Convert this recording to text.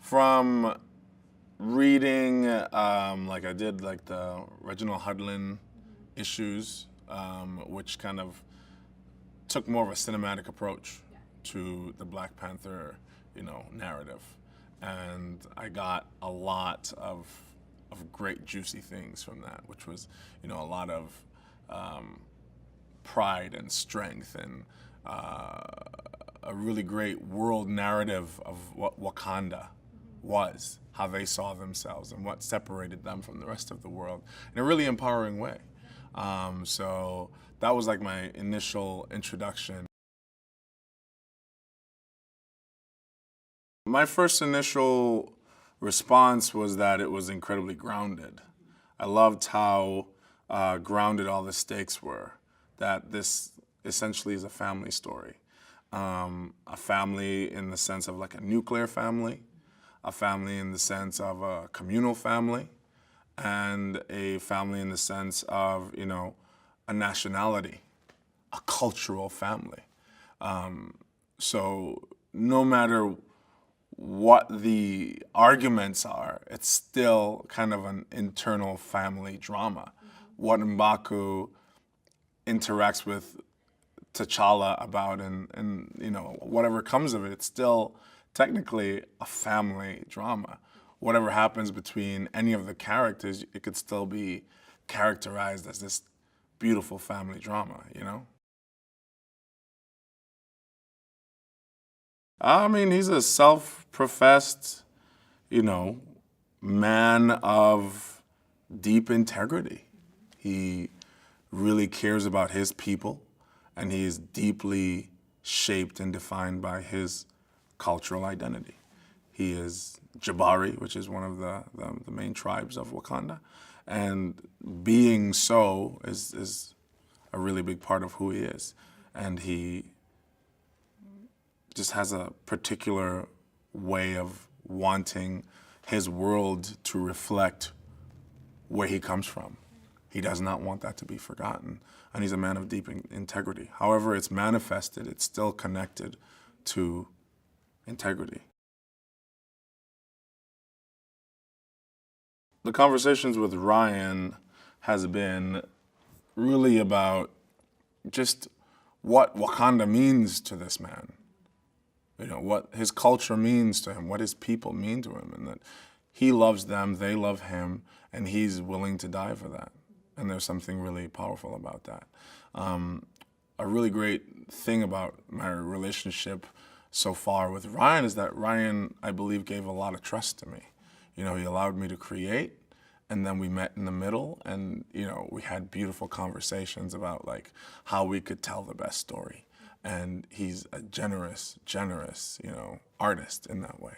From reading, like I did like the Reginald Hudlin issues, which kind of took more of a cinematic approach to the Black Panther, narrative. And I got a lot of great juicy things from that, which was, a lot of pride and strength and a really great world narrative of what Wakanda was, how they saw themselves and what separated them from the rest of the world in a really empowering way. So that was like my initial introduction. My first initial response was that it was incredibly grounded. I loved how grounded all the stakes were, that this essentially is a family story. A family in the sense of like a nuclear family, a family in the sense of a communal family, and a family in the sense of, a nationality, a cultural family. So no matter what the arguments are, it's still kind of an internal family drama. What M'Baku interacts with T'Challa about and whatever comes of it, it's still technically a family drama. Whatever happens between any of the characters, it could still be characterized as this beautiful family drama, I mean, he's a self-professed, man of deep integrity. He really cares about his people, and he is deeply shaped and defined by his cultural identity. He is Jabari, which is one of the main tribes of Wakanda, and being so is a really big part of who he is. And he just has a particular way of wanting his world to reflect where he comes from. He does not want that to be forgotten. And he's a man of deep integrity. However it's manifested, it's still connected to integrity. The conversations with Ryan has been really about just what Wakanda means to this man. What his culture means to him, what his people mean to him, and that he loves them, they love him, and he's willing to die for that. And there's something really powerful about that. A really great thing about my relationship so far with Ryan is that Ryan, I believe, gave a lot of trust to me. He allowed me to create, and then we met in the middle, and we had beautiful conversations about like how we could tell the best story. And he's a generous, artist in that way.